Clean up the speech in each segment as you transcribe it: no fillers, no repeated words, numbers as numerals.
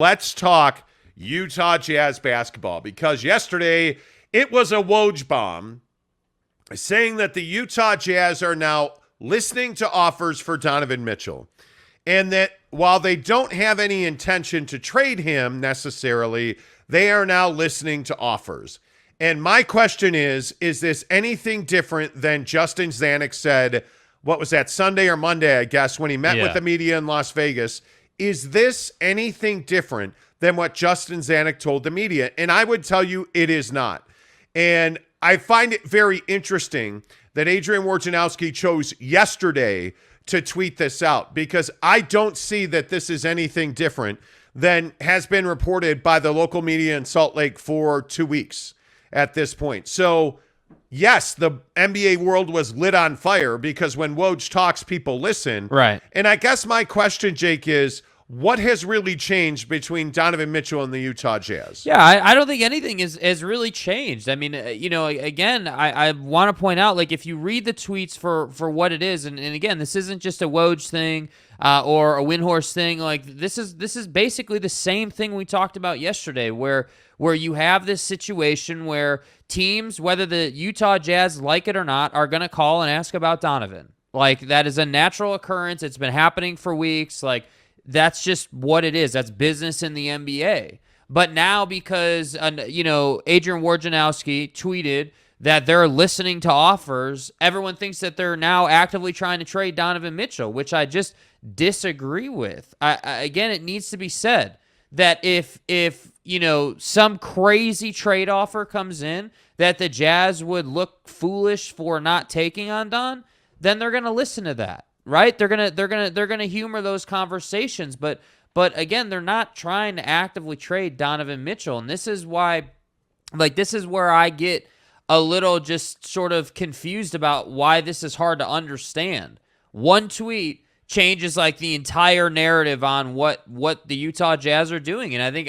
Let's talk Utah Jazz basketball because yesterday it was a Woj bomb saying that the Utah Jazz are now listening to offers for Donovan Mitchell and that while they don't have any intention to trade him necessarily, they are now listening to offers. And my question is this anything different than Justin Zanuck said, what was that, Sunday or Monday, I guess, when he met with the media in Las Vegas? Is this anything different than what Justin Zanuck told the media? And I would tell you it is not. And I find it very interesting that Adrian Wojnarowski chose yesterday to tweet this out because I don't see that this is anything different than has been reported by the local media in Salt Lake for 2 weeks at this point. So, yes, the NBA world was lit on fire because when Woj talks, people listen. Right. And I guess my question, Jake, is what has really changed between Donovan Mitchell and the Utah Jazz? Yeah, I don't think anything has really changed. I mean, again, I want to point out, like, if you read the tweets for what it is, and again, this isn't just a Woj thing or a Windhorst thing. Like, this is basically the same thing we talked about yesterday, where you have this situation where teams, whether the Utah Jazz like it or not, are going to call and ask about Donovan. Like, that is a natural occurrence. It's been happening for weeks. Like, that's just what it is. That's business in the NBA. But now because, Adrian Wojnarowski tweeted that they're listening to offers, everyone thinks that they're now actively trying to trade Donovan Mitchell, which I just disagree with. Again, it needs to be said that if some crazy trade offer comes in that the Jazz would look foolish for not taking on Don, then they're going to listen to that. Right? They're gonna humor those conversations, but again, they're not trying to actively trade Donovan Mitchell, and this is why, this is where I get a little just sort of confused about why this is hard to understand. One tweet changes the entire narrative on what the Utah Jazz are doing, and I think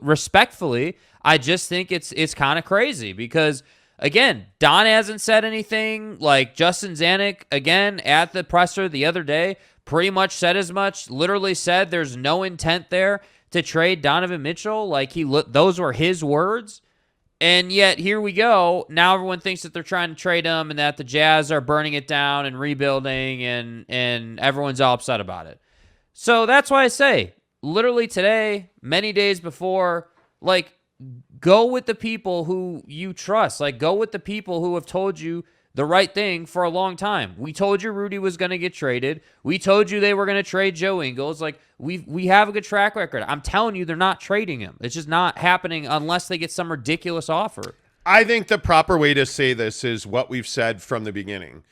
respectfully, I just think it's kind of crazy because. Again, Don hasn't said anything. Like Justin Zanuck, again, at the presser the other day, pretty much said as much, literally said there's no intent there to trade Donovan Mitchell. Those were his words. And yet, here we go. Now everyone thinks that they're trying to trade him and that the Jazz are burning it down and rebuilding and everyone's all upset about it. So that's why I say, literally today, many days before, go with the people who you trust. Go with the people who have told you the right thing for a long time. We told you Rudy was going to get traded. We told you they were going to trade Joe Ingles. We have a good track record. I'm telling you, they're not trading him. It's just not happening unless they get some ridiculous offer. I think the proper way to say this is what we've said from the beginning.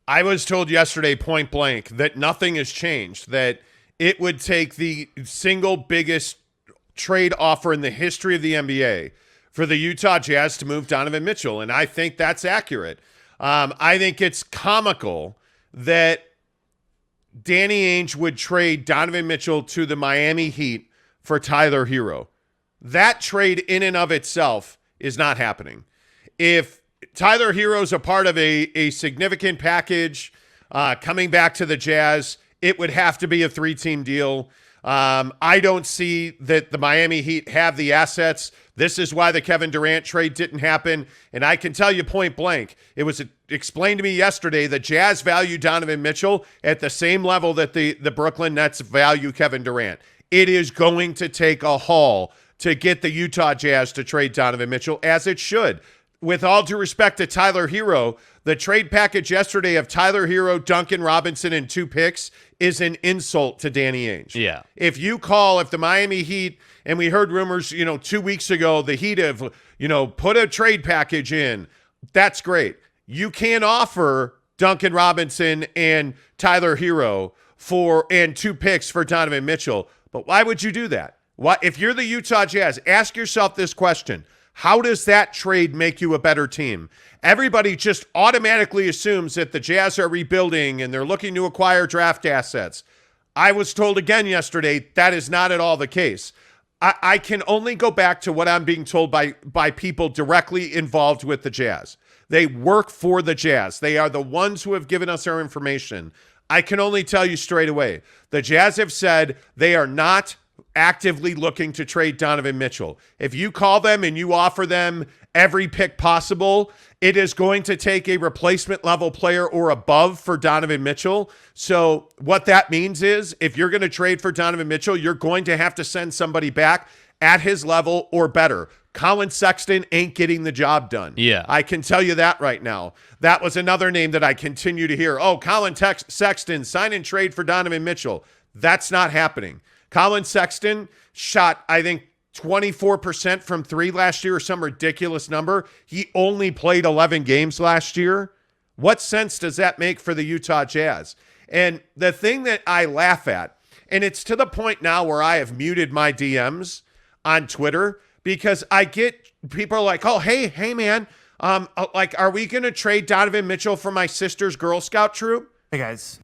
I was told yesterday point blank that nothing has changed, that it would take the single biggest trade offer in the history of the NBA for the Utah Jazz to move Donovan Mitchell, and I think that's accurate. I think it's comical that Danny Ainge would trade Donovan Mitchell to the Miami Heat for Tyler Hero. That trade in and of itself is not happening. If Tyler Hero's a part of a significant package coming back to the Jazz, it would have to be a 3-team deal. I don't see that the Miami Heat have the assets. This is why the Kevin Durant trade didn't happen. And I can tell you point blank, it was explained to me yesterday the Jazz value Donovan Mitchell at the same level that the Brooklyn Nets value Kevin Durant. It is going to take a haul to get the Utah Jazz to trade Donovan Mitchell, as it should. With all due respect to Tyler Hero, the trade package yesterday of Tyler Hero, Duncan Robinson, and 2 picks is an insult to Danny Ainge. Yeah. If the Miami Heat, and we heard rumors, 2 weeks ago, the Heat have, put a trade package in, that's great. You can't offer Duncan Robinson and Tyler Hero and 2 picks for Donovan Mitchell. But why would you do that? If you're the Utah Jazz, ask yourself this question. How does that trade make you a better team? Everybody just automatically assumes that the Jazz are rebuilding and they're looking to acquire draft assets. I was told again yesterday that is not at all the case. I can only go back to what I'm being told by people directly involved with the Jazz. They work for the Jazz. They are the ones who have given us our information. I can only tell you straight away. The Jazz have said they are not actively looking to trade Donovan Mitchell. If you call them and you offer them every pick possible, it is going to take a replacement level player or above for Donovan Mitchell. So what that means is if you're going to trade for Donovan Mitchell, you're going to have to send somebody back at his level or better. Colin Sexton ain't getting the job done. Yeah. I can tell you that right now. That was another name that I continue to hear. Oh, Colin Sexton, sign and trade for Donovan Mitchell. That's not happening. Colin Sexton shot, I think, 24% from three last year or some ridiculous number. He only played 11 games last year. What sense does that make for the Utah Jazz? And the thing that I laugh at, and it's to the point now where I have muted my DMs on Twitter because I get people like, oh, hey, man, like, are we going to trade Donovan Mitchell for my sister's Girl Scout troop? Hey, guys.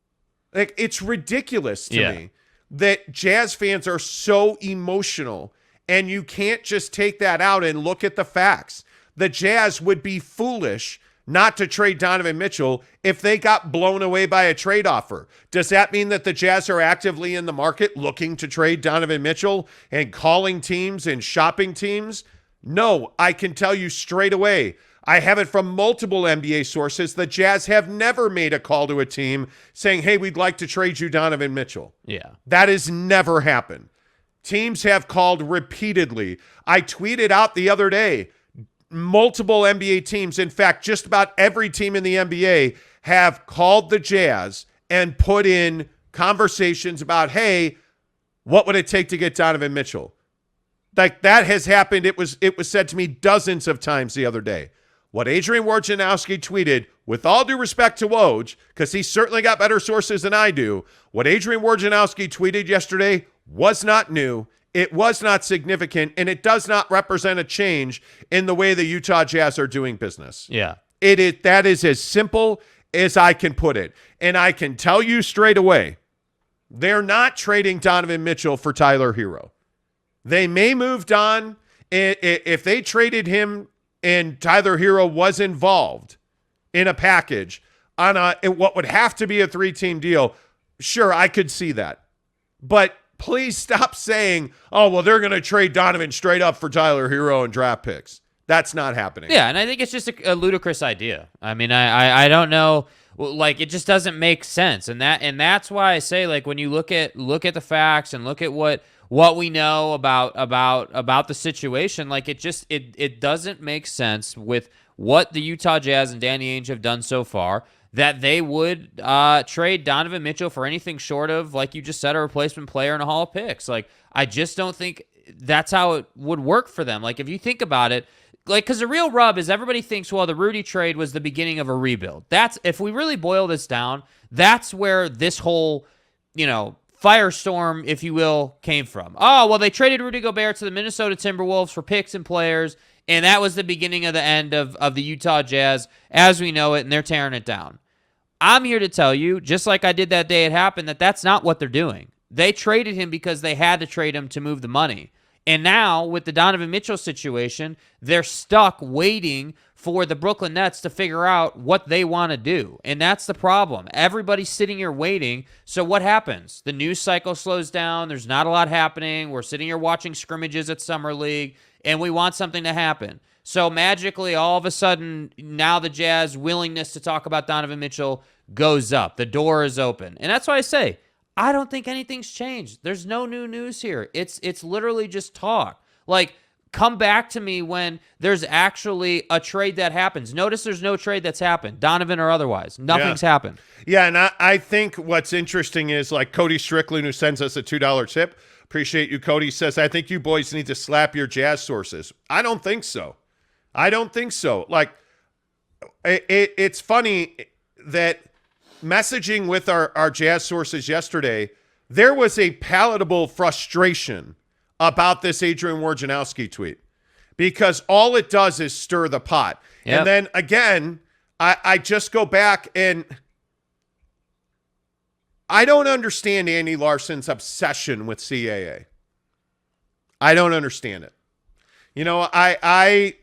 Like, it's ridiculous to me that Jazz fans are so emotional, and you can't just take that out and look at the facts. The Jazz would be foolish not to trade Donovan Mitchell if they got blown away by a trade offer. Does that mean that the Jazz are actively in the market looking to trade Donovan Mitchell and calling teams and shopping teams? No, I can tell you straight away. I have it from multiple NBA sources. The Jazz have never made a call to a team saying, hey, we'd like to trade you Donovan Mitchell. Yeah. That has never happened. Teams have called repeatedly. I tweeted out the other day, multiple NBA teams, in fact, just about every team in the NBA have called the Jazz and put in conversations about, hey, what would it take to get Donovan Mitchell? Like, that has happened. It was said to me dozens of times the other day. What Adrian Wojnarowski tweeted, with all due respect to Woj, because he certainly got better sources than I do, what Adrian Wojnarowski tweeted yesterday was not new. It was not significant, and it does not represent a change in the way the Utah Jazz are doing business. Yeah. That is as simple as I can put it. And I can tell you straight away, they're not trading Donovan Mitchell for Tyler Hero. They may move on. If they traded him and Tyler Hero was involved in a package on what would have to be a 3-team deal, sure, I could see that. But please stop saying, oh, well, they're going to trade Donovan straight up for Tyler Hero and draft picks. That's not happening. Yeah, and I think it's just a ludicrous idea. I mean, I don't know. Like, it just doesn't make sense. And that's why I say, like, when you look at the facts and look at what we know about the situation, like, it doesn't make sense with what the Utah Jazz and Danny Ainge have done so far, that they would trade Donovan Mitchell for anything short of, like you just said, a replacement player and a haul of picks. Like, I just don't think that's how it would work for them. Like, if you think about it, like, because the real rub is everybody thinks, well, the Rudy trade was the beginning of a rebuild. That's, if we really boil this down, that's where this whole, firestorm, if you will, came from. Oh, well, they traded Rudy Gobert to the Minnesota Timberwolves for picks and players, and that was the beginning of the end of the Utah Jazz as we know it, and they're tearing it down. I'm here to tell you, just like I did that day it happened, that that's not what they're doing. They traded him because they had to trade him to move the money. And now, with the Donovan Mitchell situation, they're stuck waiting for the Brooklyn Nets to figure out what they want to do. And that's the problem. Everybody's sitting here waiting. So what happens? The news cycle slows down. There's not a lot happening. We're sitting here watching scrimmages at Summer League, and we want something to happen. So magically, all of a sudden, now the Jazz willingness to talk about Donovan Mitchell goes up. The door is open. And that's why I say, I don't think anything's changed. There's no new news here. It's literally just talk. Like, come back to me when there's actually a trade that happens. Notice there's no trade that's happened, Donovan or otherwise. Nothing's happened. Yeah, and I think what's interesting is, like, Cody Strickland, who sends us a $2 tip. Appreciate you, Cody, says, I think you boys need to slap your Jazz sources. I don't think so. Like, it's funny that messaging with our Jazz sources yesterday, there was a palatable frustration about this Adrian Wojnarowski tweet because all it does is stir the pot. Yep. And then again, I just go back and I don't understand Andy Larson's obsession with CAA. I don't understand it. I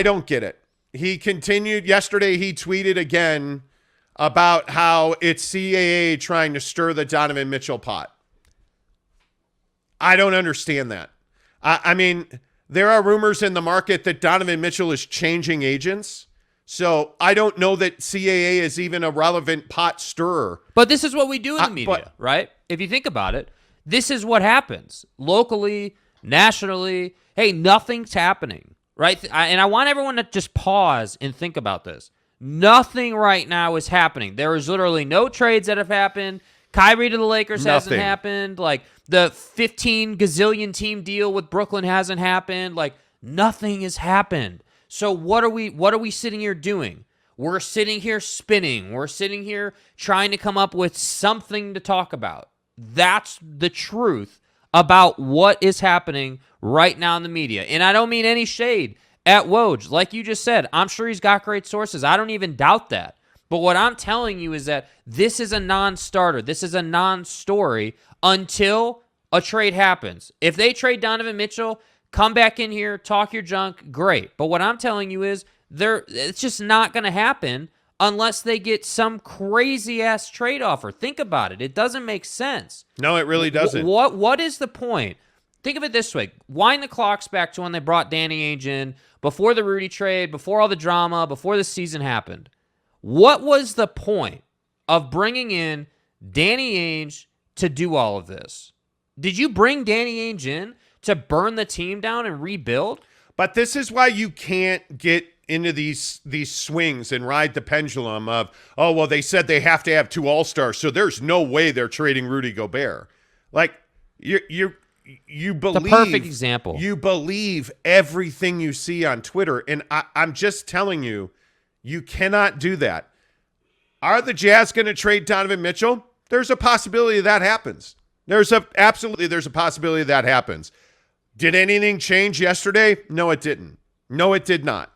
don't get it. He continued yesterday. He tweeted again about how it's CAA trying to stir the Donovan Mitchell pot. I don't understand that. I mean, there are rumors in the market that Donovan Mitchell is changing agents. So I don't know that CAA is even a relevant pot stirrer. But this is what we do in the media, right? If you think about it, this is what happens locally, nationally. Hey, nothing's happening, right? And I want everyone to just pause and think about this. Nothing right now is happening. There is literally no trades that have happened. Kyrie to the Lakers hasn't happened. Like the 15 gazillion team deal with Brooklyn hasn't happened. Like nothing has happened. So what are we sitting here doing? We're sitting here spinning. We're sitting here trying to come up with something to talk about. That's the truth about what is happening right now in the media. And I don't mean any shade at Woj. Like you just said, I'm sure he's got great sources. I don't even doubt that. But what I'm telling you is that this is a non-starter. This is a non-story until a trade happens. If they trade Donovan Mitchell, come back in here, talk your junk, great. But what I'm telling you is it's just not going to happen unless they get some crazy-ass trade offer. Think about it. It doesn't make sense. No, it really doesn't. What is the point? Think of it this way. Wind the clocks back to when they brought Danny Ainge in, before the Rudy trade, before all the drama, before the season happened. What was the point of bringing in Danny Ainge to do all of this? Did you bring Danny Ainge in to burn the team down and rebuild? But this is why you can't get into these swings and ride the pendulum of, oh, well, they said they have to have 2 All-Stars, so there's no way they're trading Rudy Gobert. Like, you believe... The perfect example. You believe everything you see on Twitter, and I'm just telling you, you cannot do that. Are the Jazz going to trade Donovan Mitchell? There's a possibility that happens. There's a possibility that happens. Did anything change yesterday? No, it didn't. No, it did not.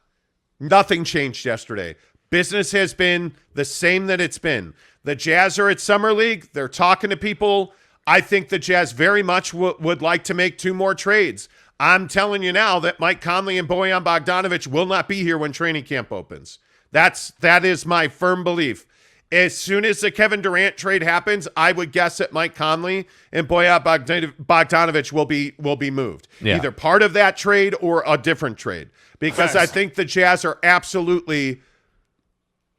Nothing changed yesterday. Business has been the same that it's been. The Jazz are at Summer League. They're talking to people. I think the Jazz very much would like to make 2 more trades. I'm telling you now that Mike Conley and Bojan Bogdanovic will not be here when training camp opens. That is my firm belief. As soon as the Kevin Durant trade happens, I would guess that Mike Conley and Bojan Bogdanovic will be moved. Yeah. Either part of that trade or a different trade. Because I think the Jazz are absolutely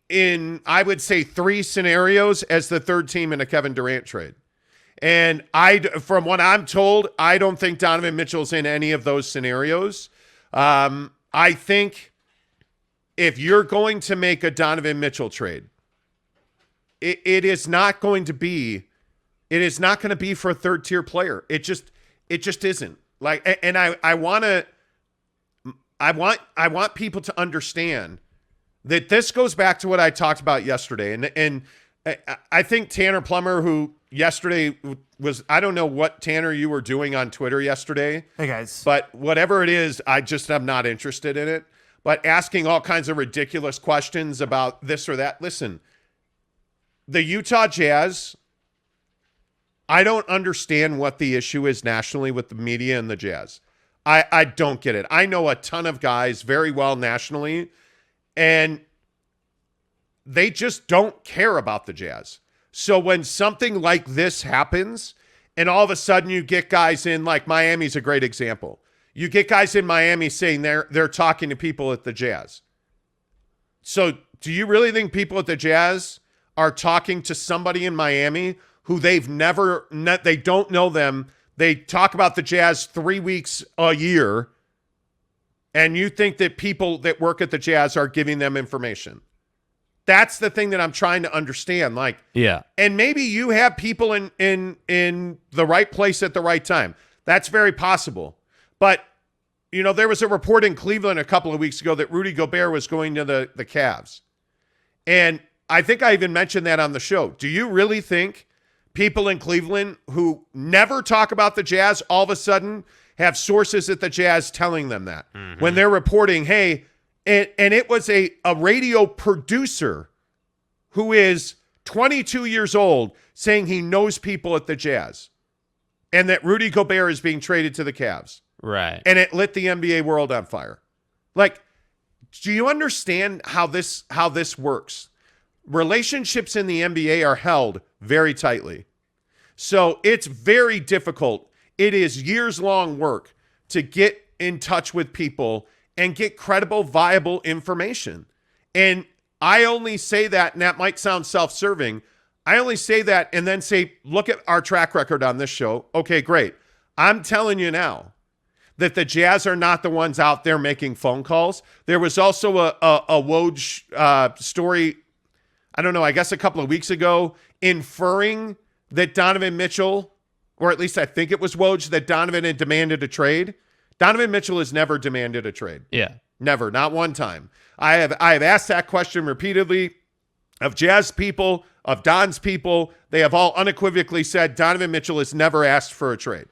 in, I would say, 3 scenarios as the 3rd team in a Kevin Durant trade. And from what I'm told, I don't think Donovan Mitchell's in any of those scenarios. I think if you're going to make a Donovan Mitchell trade, it is not going to be for a 3rd-tier player. It just isn't. Like, and I want people to understand that this goes back to what I talked about yesterday. And I think Tanner Plummer, who yesterday was, I don't know what, Tanner, you were doing on Twitter yesterday. Hey, guys. But whatever it is, I'm not interested in it. But asking all kinds of ridiculous questions about this or that. Listen, the Utah Jazz, I don't understand what the issue is nationally with the media and the Jazz. I don't get it. I know a ton of guys very well nationally, and they just don't care about the Jazz. So when something like this happens, and all of a sudden you get guys in, like Miami's a great example. You get guys in Miami saying they're talking to people at the Jazz. So do you really think people at the Jazz are talking to somebody in Miami who they don't know them? They talk about the Jazz 3 weeks a year, and you think that people that work at the Jazz are giving them information? That's the thing that I'm trying to understand. Like, yeah. And maybe you have people in the right place at the right time. That's very possible. But, you know, there was a report in Cleveland a couple of weeks ago that Rudy Gobert was going to the Cavs. And I think I even mentioned that on the show. Do you really think people in Cleveland who never talk about the Jazz all of a sudden have sources at the Jazz telling them that? Mm-hmm. When they're reporting, hey, and it was a radio producer who is 22 years old saying he knows people at the Jazz and that Rudy Gobert is being traded to the Cavs. Right. And it lit the NBA world on fire. Like, do you understand how this works? Relationships in the NBA are held very tightly. So it's very difficult It is years-long work to get in touch with people and get credible, viable information. And I only say that, and that might sound self-serving, I only say that and then say, look at our track record on this show. Okay, great. I'm telling you now that the Jazz are not the ones out there making phone calls. There was also a Woj story, I don't know, I guess a couple of weeks ago, inferring that Donovan Mitchell, or at least I think it was Woj, that Donovan had demanded a trade. Donovan Mitchell has never demanded a trade. Yeah. Never, not one time. I have asked that question repeatedly of Jazz people, of Don's people. They have all unequivocally said Donovan Mitchell has never asked for a trade.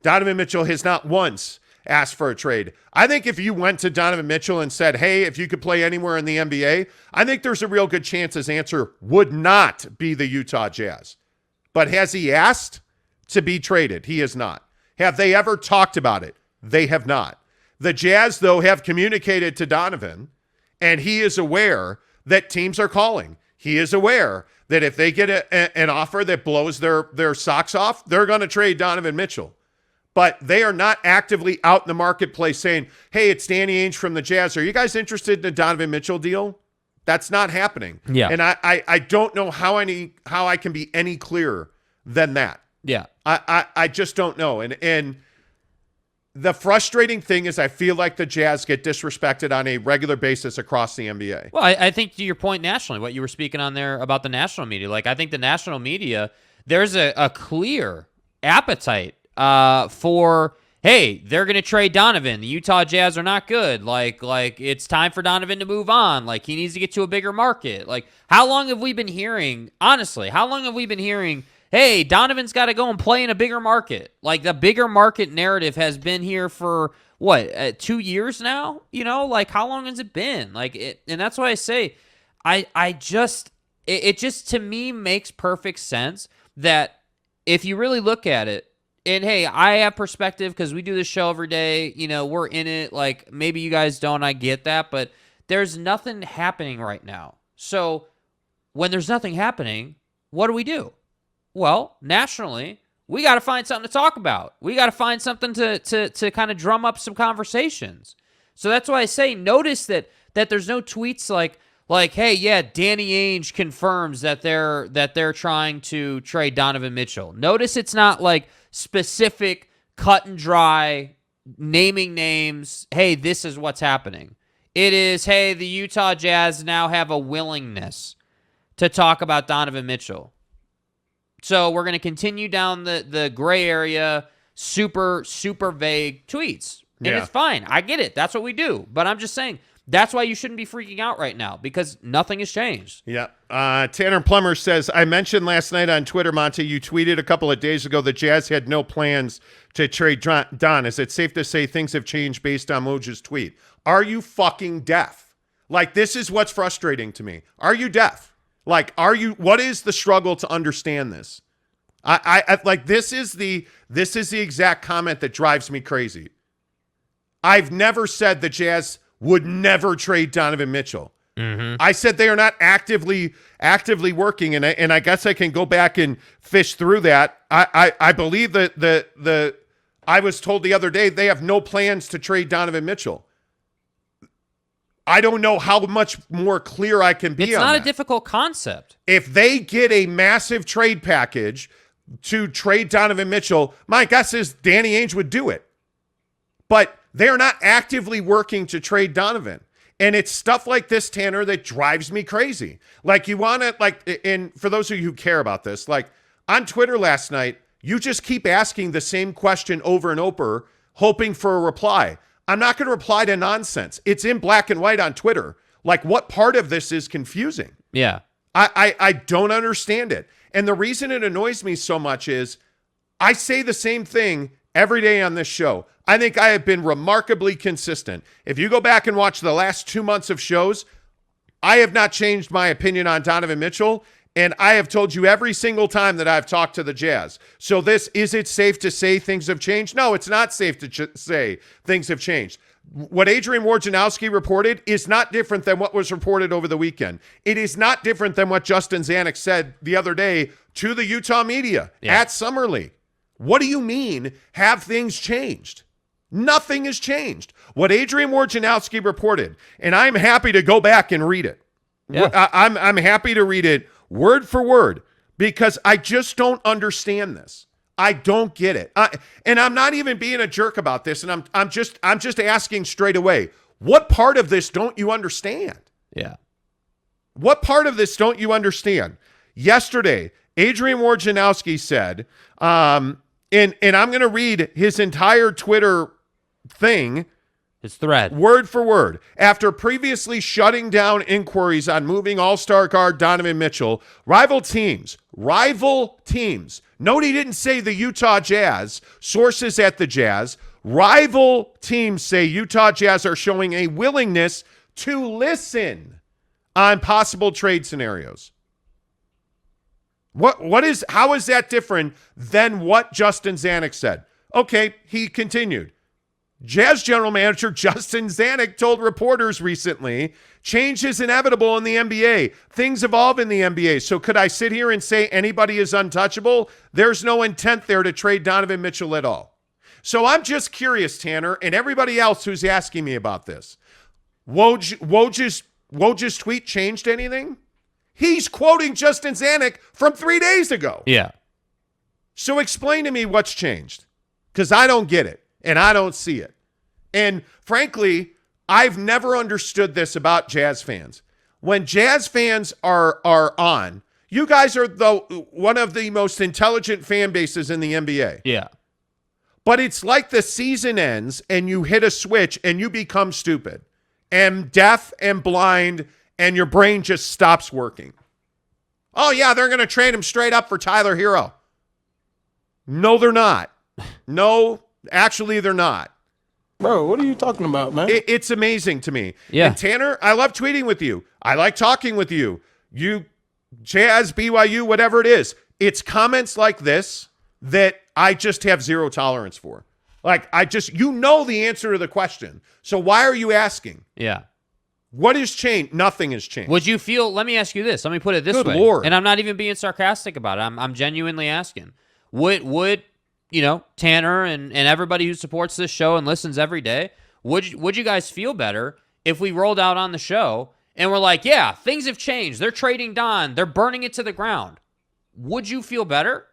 Donovan Mitchell has not once asked for a trade. I think if you went to Donovan Mitchell and said, hey, if you could play anywhere in the NBA, I think there's a real good chance his answer would not be the Utah Jazz. But has he asked to be traded? He has not. Have they ever talked about it? They have not. The Jazz, though, have communicated to Donovan, and he is aware that teams are calling. He is aware that if they get an offer that blows their socks off, they're going to trade Donovan Mitchell. But they are not actively out in the marketplace saying, hey, it's Danny Ainge from the Jazz. Are you guys interested in a Donovan Mitchell deal? That's not happening. Yeah. And I don't know how I can be any clearer than that. Yeah. I just don't know. And the frustrating thing is I feel like the Jazz get disrespected on a regular basis across the NBA. Well, I think to your point nationally, what you were speaking on there about the national media, like I think the national media, there's a clear appetite for, hey, they're going to trade Donovan. The Utah Jazz are not good. Like it's time for Donovan to move on. Like he needs to get to a bigger market. Like how long have we been hearing, honestly, hey, Donovan's got to go and play in a bigger market. Like the bigger market narrative has been here for what, 2 years now? You know, like how long has it been? Like it, and that's why I say, it just to me makes perfect sense that if you really look at it, and hey, I have perspective because we do this show every day. You know, we're in it. Like maybe you guys don't. I get that, but there's nothing happening right now. So when there's nothing happening, what do? Well, nationally, we got to find something to talk about. We got to find something to kind of drum up some conversations. So that's why I say notice that there's no tweets like hey, yeah, Danny Ainge confirms that they're trying to trade Donovan Mitchell. Notice it's not like specific, cut and dry, naming names. Hey, this is what's happening. It is, hey, the Utah Jazz now have a willingness to talk about Donovan Mitchell. So we're going to continue down the gray area, super, super vague tweets. And It's fine. I get it. That's what we do. But I'm just saying, that's why you shouldn't be freaking out right now, because nothing has changed. Yeah. Tanner Plummer says, I mentioned last night on Twitter, Monty, you tweeted a couple of days ago the Jazz had no plans to trade Don. Is it safe to say things have changed based on Woj's tweet? Are you fucking deaf? Like, this is what's frustrating to me. Are you deaf? Like, what is the struggle to understand this? I like, this is the exact comment that drives me crazy. I've never said the Jazz would never trade Donovan Mitchell. Mm-hmm. I said they are not actively working, and I guess I can go back and fish through that. I believe that I was told the other day they have no plans to trade Donovan Mitchell. I don't know how much more clear I can be on that. It's not a difficult concept. If they get a massive trade package to trade Donovan Mitchell, my guess is Danny Ainge would do it. But they're not actively working to trade Donovan. And it's stuff like this, Tanner, that drives me crazy. Like, you want to, like, and for those of you who care about this, like on Twitter last night, you just keep asking the same question over and over, hoping for a reply. I'm not going to reply to nonsense. It's in black and white on Twitter. Like, what part of this is confusing? Yeah. I don't understand it. And the reason it annoys me so much is I say the same thing every day on this show. I think I have been remarkably consistent. If you go back and watch the last 2 months of shows, I have not changed my opinion on Donovan Mitchell, and I have told you every single time that I've talked to the Jazz. So is it safe to say things have changed? No, it's not safe to say things have changed. What Adrian Wojnarowski reported is not different than what was reported over the weekend. It is not different than what Justin Zanuck said the other day to the Utah media at Summer League. What do you mean, have things changed? Nothing has changed. What Adrian Wojnarowski reported, and I'm happy to go back and read it. Yeah. I'm happy to read it word for word because I just don't understand this. I don't get it. And I'm not even being a jerk about this, and I'm just asking straight away. What part of this don't you understand? Yeah. What part of this don't you understand? Yesterday, Adrian Wojnarowski said, and I'm going to read his entire Twitter thing, his thread, word for word. After previously shutting down inquiries on moving all-star guard Donovan Mitchell, rival teams, note he didn't say the Utah Jazz, sources at the Jazz, rival teams say Utah Jazz are showing a willingness to listen on possible trade scenarios. How is that different than what Justin Zanuck said? Okay, he continued. Jazz general manager Justin Zanuck told reporters recently, change is inevitable in the NBA. Things evolve in the NBA. So could I sit here and say anybody is untouchable? There's no intent there to trade Donovan Mitchell at all. So I'm just curious, Tanner, and everybody else who's asking me about this. Woj's tweet changed anything? He's quoting Justin Zanuck from 3 days ago. Yeah. So explain to me what's changed, because I don't get it, and I don't see it. And frankly, I've never understood this about Jazz fans. When Jazz fans are on, you guys are one of the most intelligent fan bases in the NBA. Yeah. But it's like the season ends and you hit a switch and you become stupid and deaf and blind and your brain just stops working. Oh, yeah, they're going to trade him straight up for Tyler Hero. No, they're not. No, actually, they're not. Bro, what are you talking about, man? It's amazing to me. Yeah. And Tanner, I love tweeting with you. I like talking with you. You, Jazz, BYU, whatever it is. It's comments like this that I just have zero tolerance for. Like, you know the answer to the question. So why are you asking? Yeah. What has changed? Nothing has changed. Would you feel, let me ask you this. Let me put it this way. Good Lord. And I'm not even being sarcastic about it. I'm genuinely asking. Would Tanner and everybody who supports this show and listens every day, would you guys feel better if we rolled out on the show and we're like, yeah, things have changed. They're trading Don. They're burning it to the ground. Would you feel better?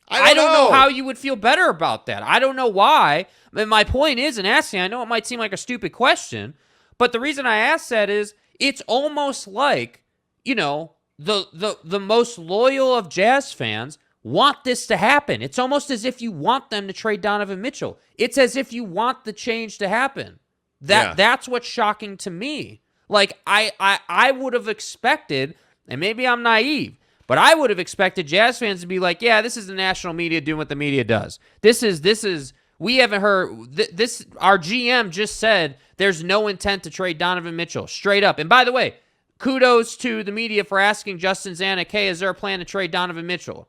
I don't know how you would feel better about that. I don't know why. And my point is in asking, I know it might seem like a stupid question, but the reason I ask that is it's almost like, the most loyal of Jazz fans want this to happen. It's almost as if you want them to trade Donovan Mitchell. It's as if you want the change to happen. That's what's shocking to me. Like I would have expected, and maybe I'm naive, but I would have expected Jazz fans to be like, yeah, this is the national media doing what the media does. This is we haven't heard this. Our GM just said there's no intent to trade Donovan Mitchell straight up. And by the way, kudos to the media for asking Justin Zanuck, hey, is there a plan to trade Donovan Mitchell?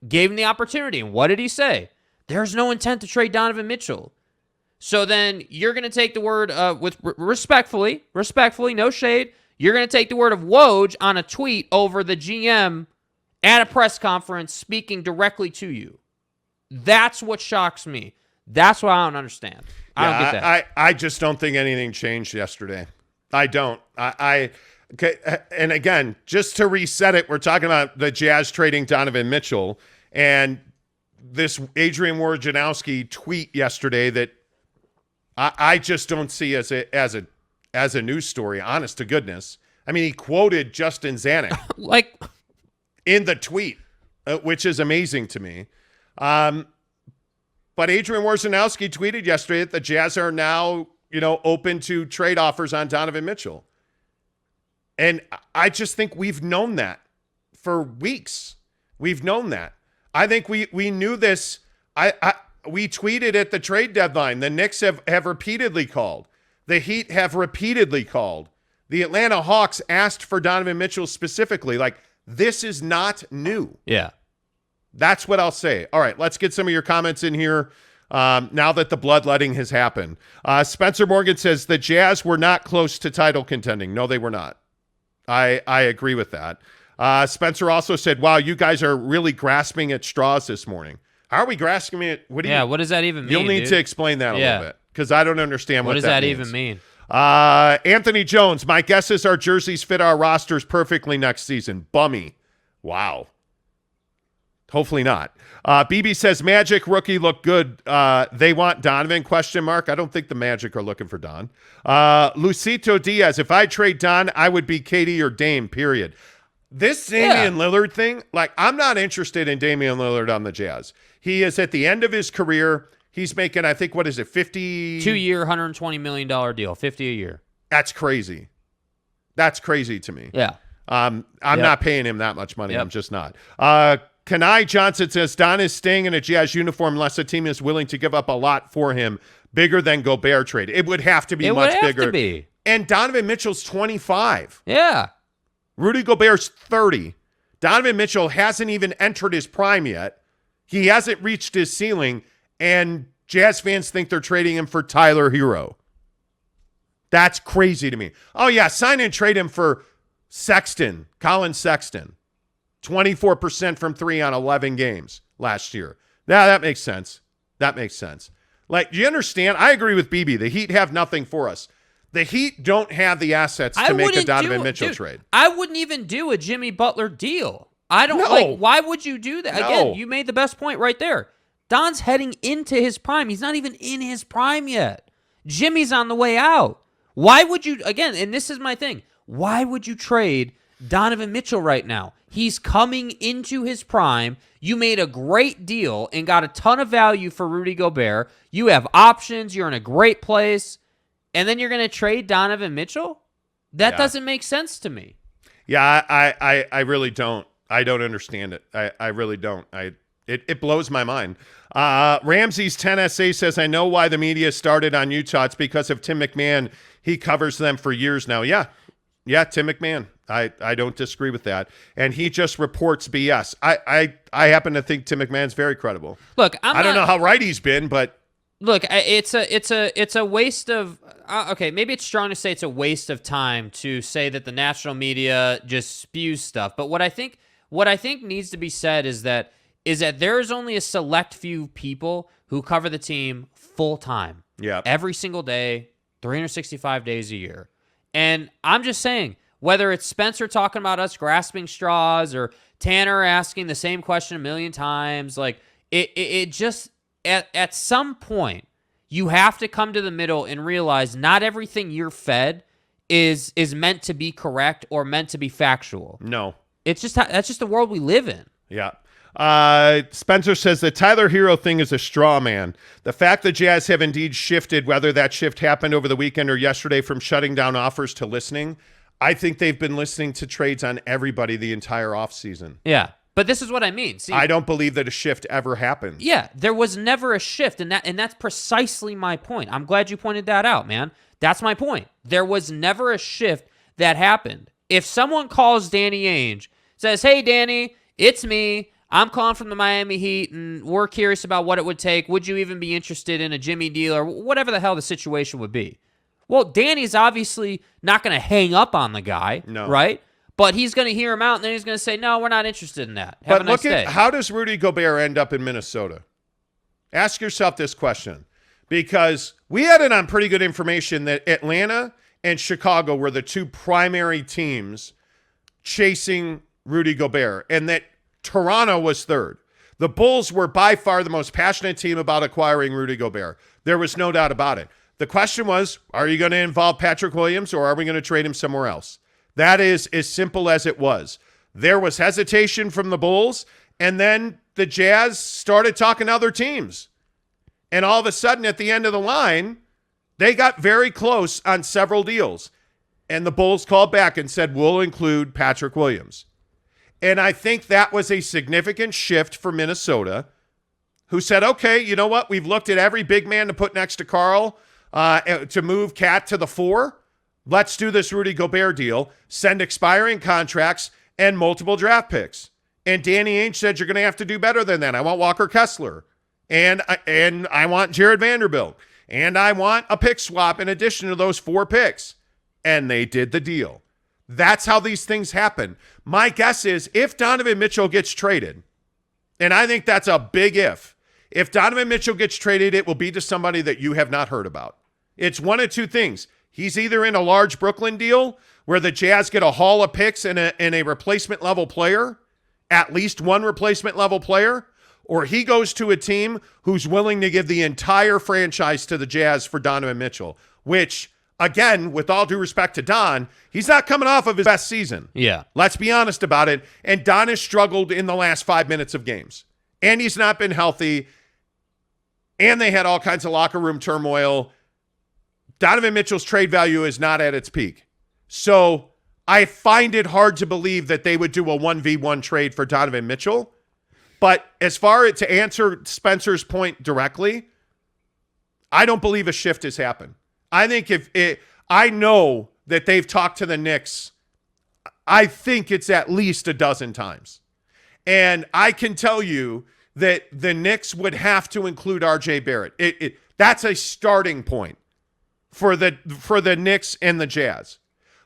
Gave him the opportunity. And what did he say? There's no intent to trade Donovan Mitchell. So then you're going to take the word with respectfully, no shade. You're going to take the word of Woj on a tweet over the GM at a press conference speaking directly to you. That's what shocks me. That's what I don't understand. I don't get that. I just don't think anything changed yesterday. I don't. Okay, and again, just to reset it, we're talking about the Jazz trading Donovan Mitchell and this Adrian Wojnarowski tweet yesterday that I just don't see as a news story, honest to goodness. I mean, he quoted Justin Zanuck in the tweet, which is amazing to me. But Adrian Wojnarowski tweeted yesterday that the Jazz are now, open to trade offers on Donovan Mitchell. And I just think we've known that for weeks. We've known that. I think we knew this. We tweeted at the trade deadline. The Knicks have repeatedly called. The Heat have repeatedly called. The Atlanta Hawks asked for Donovan Mitchell specifically. Like, this is not new. Yeah. That's what I'll say. All right, let's get some of your comments in here now that the bloodletting has happened. Spencer Morgan says the Jazz were not close to title contending. No, they were not. I agree with that. Spencer also said, wow, you guys are really grasping at straws this morning. How are we grasping it? What does that even mean? You'll need dude? to explain that a little bit because I don't understand what what does that means. even mean. Anthony Jones, my guess is our jerseys fit our rosters perfectly next season. Bummy. Wow. Hopefully not. BB says Magic rookie look good. They want Donovan ? I don't think the Magic are looking for Don. Lucito Diaz, if I trade Don, I would be KD or Dame, period. This Damian Lillard thing, like, I'm not interested in Damian Lillard on the Jazz. He is at the end of his career. He's making, I think, what is it, 50? 2-year, $120 million deal, 50 a year. That's crazy. That's crazy to me. Yeah. I'm not paying him that much money. Yep. I'm just not. Kanai Johnson says Don is staying in a Jazz uniform unless a team is willing to give up a lot for him, bigger than Gobert trade. It would have to be much bigger. It would have to be. And Donovan Mitchell's 25. Yeah. Rudy Gobert's 30. Donovan Mitchell hasn't even entered his prime yet. He hasn't reached his ceiling, and Jazz fans think they're trading him for Tyler Hero. That's crazy to me. Oh, yeah, sign and trade him for Sexton, Colin Sexton. 24% from 3 on 11 games last year. Now, that makes sense. That makes sense. Like, do you understand? I agree with BB. The Heat have nothing for us. The Heat don't have the assets to make a Donovan Mitchell trade. I wouldn't even do a Jimmy Butler deal. I don't why would you do that? No. Again, you made the best point right there. Don's heading into his prime. He's not even in his prime yet. Jimmy's on the way out. Why would you, again, and this is my thing, why would you trade Donovan Mitchell right now? He's coming into his prime. You made a great deal and got a ton of value for Rudy Gobert. You have options. You're in a great place. And then you're going to trade Donovan Mitchell? That doesn't make sense to me. Yeah, I really don't. I don't understand it. I really don't. It blows my mind. Ramsey's 10SA says, I know why the media started on Utah. It's because of Tim McMahon. He covers them for years now. Yeah, Tim McMahon. I don't disagree with that. And he just reports BS. I happen to think Tim McMahon's very credible. Look, I don't know how right he's been, but look, it's a waste of okay, maybe it's strong to say it's a waste of time to say that the national media just spews stuff. But what I think needs to be said is that there is only a select few people who cover the team full time. Yeah. Every single day, 365 days a year. And I'm just saying, whether it's Spencer talking about us grasping straws or Tanner asking the same question a million times, like it just at some point you have to come to the middle and realize not everything you're fed is meant to be correct or meant to be factual. No. It's just that's just the world we live in. Yeah. Spencer says the Tyler Hero thing is a straw man. The fact the Jazz have indeed shifted, whether that shift happened over the weekend or yesterday, from shutting down offers to listening, I think they've been listening to trades on everybody the entire offseason. Yeah. But this is what I mean. See, I don't believe that a shift ever happened. Yeah, there was never a shift, and that's precisely my point. I'm glad you pointed that out, man. That's my point. There was never a shift that happened. If someone calls Danny Ainge, says, hey, Danny, it's me. I'm calling from the Miami Heat, and we're curious about what it would take. Would you even be interested in a Jimmy deal or whatever the hell the situation would be? Well, Danny's obviously not going to hang up on the guy, right? But he's going to hear him out, and then he's going to say, no, we're not interested in that. Have a nice day. At how does Rudy Gobert end up in Minnesota? Ask yourself this question. Because we had it on pretty good information that Atlanta and Chicago were the two primary teams chasing Rudy Gobert, and that Toronto was third. The Bulls were by far the most passionate team about acquiring Rudy Gobert. There was no doubt about it. The question was, are you going to involve Patrick Williams or are we going to trade him somewhere else? That is as simple as it was. There was hesitation from the Bulls, and then the Jazz started talking to other teams. And all of a sudden, at the end of the line, they got very close on several deals. And the Bulls called back and said, we'll include Patrick Williams. And I think that was a significant shift for Minnesota, who said, okay, you know what? We've looked at every big man to put next to Carl to move Cat to the 4. Let's do this Rudy Gobert deal, send expiring contracts and multiple draft picks. And Danny Ainge said, you're going to have to do better than that. I want Walker Kessler. And I want Jared Vanderbilt. And I want a pick swap in addition to those 4 picks. And they did the deal. That's how these things happen. My guess is if Donovan Mitchell gets traded, and I think that's a big if If Donovan Mitchell gets traded, it will be to somebody that you have not heard about. It's one of two things. He's either in a large Brooklyn deal where the Jazz get a haul of picks and a replacement level player, at least one replacement level player, or he goes to a team who's willing to give the entire franchise to the Jazz for Donovan Mitchell, which, again, with all due respect to Don, he's not coming off of his best season. Yeah. Let's be honest about it. And Don has struggled in the last 5 minutes of games. And he's not been healthy. And they had all kinds of locker room turmoil. Donovan Mitchell's trade value is not at its peak. So I find it hard to believe that they would do a 1v1 trade for Donovan Mitchell. But as far as to answer Spencer's point directly, I don't believe a shift has happened. I think I know that they've talked to the Knicks, I think it's at least a dozen times. And I can tell you that the Knicks would have to include RJ Barrett. That's a starting point for the Knicks and the Jazz.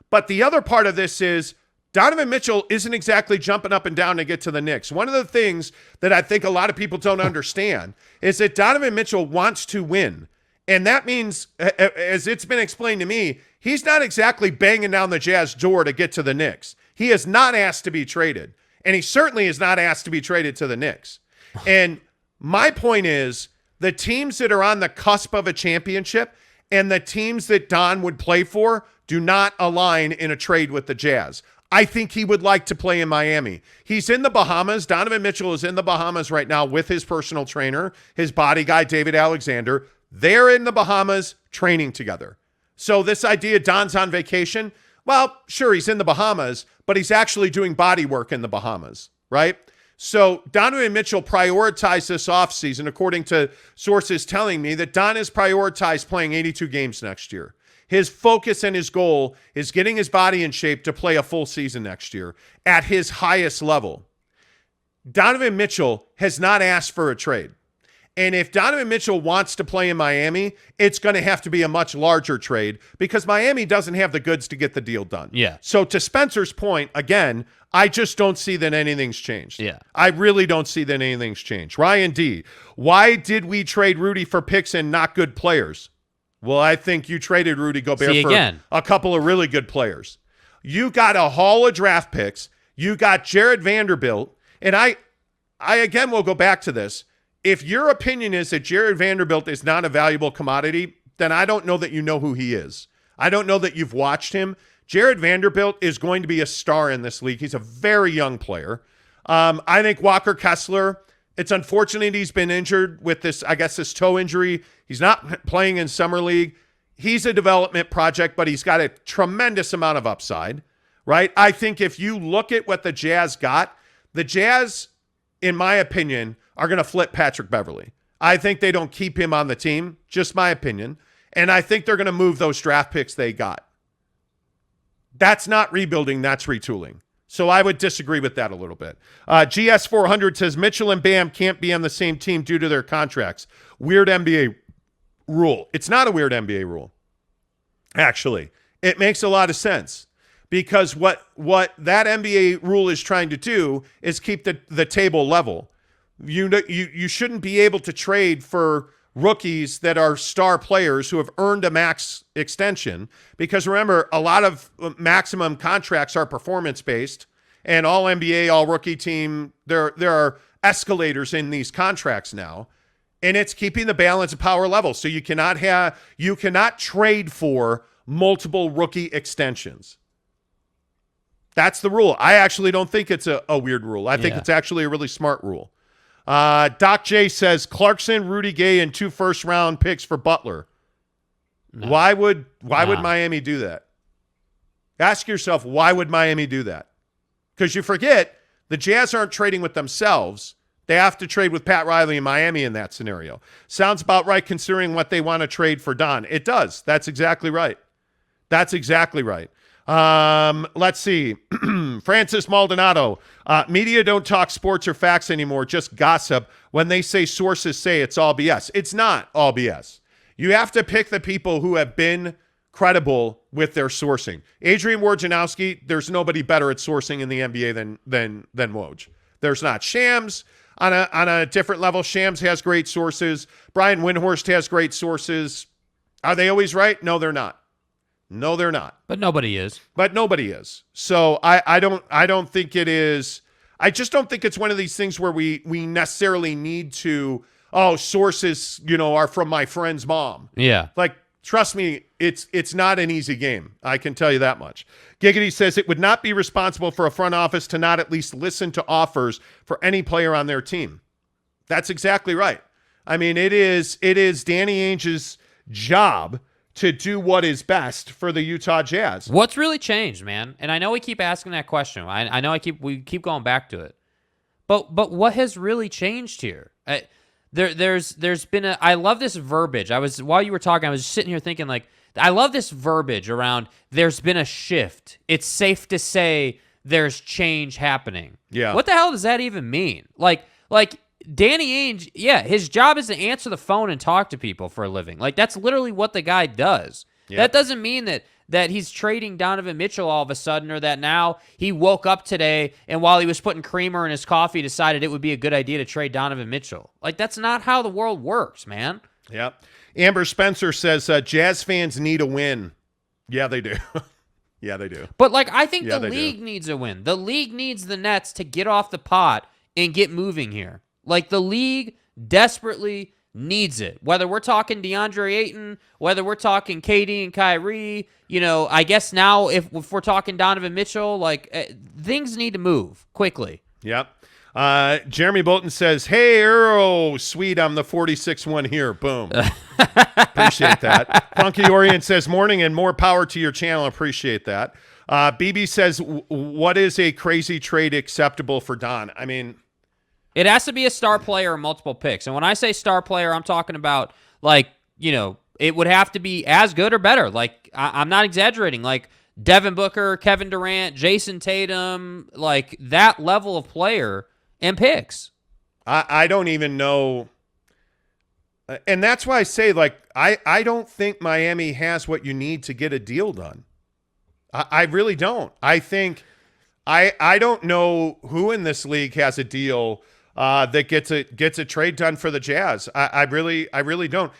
But the other part of this is Donovan Mitchell isn't exactly jumping up and down to get to the Knicks. One of the things that I think a lot of people don't understand is that Donovan Mitchell wants to win. And that means, as it's been explained to me, he's not exactly banging down the Jazz door to get to the Knicks. He is not asked to be traded. And he certainly is not asked to be traded to the Knicks. And my point is, the teams that are on the cusp of a championship and the teams that Don would play for do not align in a trade with the Jazz. I think he would like to play in Miami. He's in the Bahamas. Donovan Mitchell is in the Bahamas right now with his personal trainer, his body guy, David Alexander. They're in the Bahamas training together. So this idea Don's on vacation, well, sure, he's in the Bahamas, but he's actually doing body work in the Bahamas, right? So Donovan Mitchell prioritized this offseason, according to sources telling me that Don has prioritized playing 82 games next year. His focus and his goal is getting his body in shape to play a full season next year at his highest level. Donovan Mitchell has not asked for a trade. And if Donovan Mitchell wants to play in Miami, it's going to have to be a much larger trade because Miami doesn't have the goods to get the deal done. Yeah. So to Spencer's point, again, I just don't see that anything's changed. Yeah. I really don't see that anything's changed. Ryan D., why did we trade Rudy for picks and not good players? Well, I think you traded Rudy Gobert for a couple of really good players. You got a haul of draft picks. You got Jared Vanderbilt. And I again will go back to this. If your opinion is that Jared Vanderbilt is not a valuable commodity, then I don't know that you know who he is. I don't know that you've watched him. Jared Vanderbilt is going to be a star in this league. He's a very young player. I think Walker Kessler, it's unfortunate he's been injured with this toe injury. He's not playing in Summer League. He's a development project, but he's got a tremendous amount of upside, right? I think if you look at what the Jazz got, the Jazz, in my opinion, are going to flip Patrick Beverley. I think they don't keep him on the team, just my opinion. And I think they're going to move those draft picks they got. That's not rebuilding, that's retooling. So I would disagree with that a little bit. GS400 says Mitchell and Bam can't be on the same team due to their contracts. Weird NBA rule. It's not a weird NBA rule. Actually, it makes a lot of sense because what that NBA rule is trying to do is keep the table level. You shouldn't be able to trade for rookies that are star players who have earned a max extension because remember, a lot of maximum contracts are performance-based and all NBA, all rookie team, there are escalators in these contracts now, and it's keeping the balance of power level. So you cannot trade for multiple rookie extensions. That's the rule. I actually don't think it's a weird rule. I think it's actually a really smart rule. Doc J says Clarkson, Rudy Gay, and 2 first-round picks for Butler. No. Why would Miami do that? Ask yourself, why would Miami do that? Because you forget, the Jazz aren't trading with themselves. They have to trade with Pat Riley and Miami in that scenario. Sounds about right considering what they want to trade for Don. It does. That's exactly right. That's exactly right. Let's see. Francis Maldonado. Media don't talk sports or facts anymore, just gossip. When they say sources say it's all BS. It's not all BS. You have to pick the people who have been credible with their sourcing. Adrian Wojnarowski, there's nobody better at sourcing in the NBA than Woj. There's not Shams. on a different level. Shams has great sources. Brian Windhorst has great sources. Are they always right? No, they're not. No, they're not. But nobody is. But nobody is. So I don't think it is. I just don't think it's one of these things where we necessarily need to, sources, are from my friend's mom. Yeah. Like, trust me, it's not an easy game. I can tell you that much. Giggity says it would not be responsible for a front office to not at least listen to offers for any player on their team. That's exactly right. I mean, it is Danny Ainge's job to do what is best for the Utah Jazz. What's really changed, man? And I know we keep asking that question. I know we keep going back to it. But what has really changed here? There's been I love this verbiage. While you were talking, I was just sitting here thinking, like, I love this verbiage around there's been a shift. It's safe to say there's change happening. Yeah. What the hell does that even mean? Like Danny Ainge, yeah, his job is to answer the phone and talk to people for a living. Like, that's literally what the guy does. Yep. That doesn't mean that he's trading Donovan Mitchell all of a sudden, or that now he woke up today and while he was putting creamer in his coffee decided it would be a good idea to trade Donovan Mitchell. Like, that's not how the world works, man. Yep. Amber Spencer says Jazz fans need a win. Yeah, they do. Yeah, they do. But, like, I think the league needs a win. The league needs the Nets to get off the pot and get moving here. Like, the league desperately needs it. Whether we're talking DeAndre Ayton, whether we're talking KD and Kyrie, I guess now if we're talking Donovan Mitchell, like, things need to move quickly. Yep. Jeremy Bolton says, hey, Earl, sweet, I'm the 46th one here. Boom. Appreciate that. Funky Orient says, morning and more power to your channel. Appreciate that. BB says, what is a crazy trade acceptable for Don? I mean, it has to be a star player or multiple picks. And when I say star player, I'm talking about, like, it would have to be as good or better. Like, I'm not exaggerating. Like, Devin Booker, Kevin Durant, Jason Tatum, like, that level of player and picks. I don't even know. And that's why I say, like, I don't think Miami has what you need to get a deal done. I really don't. I think I don't know who in this league has a deal that gets a trade done for the Jazz. I really don't.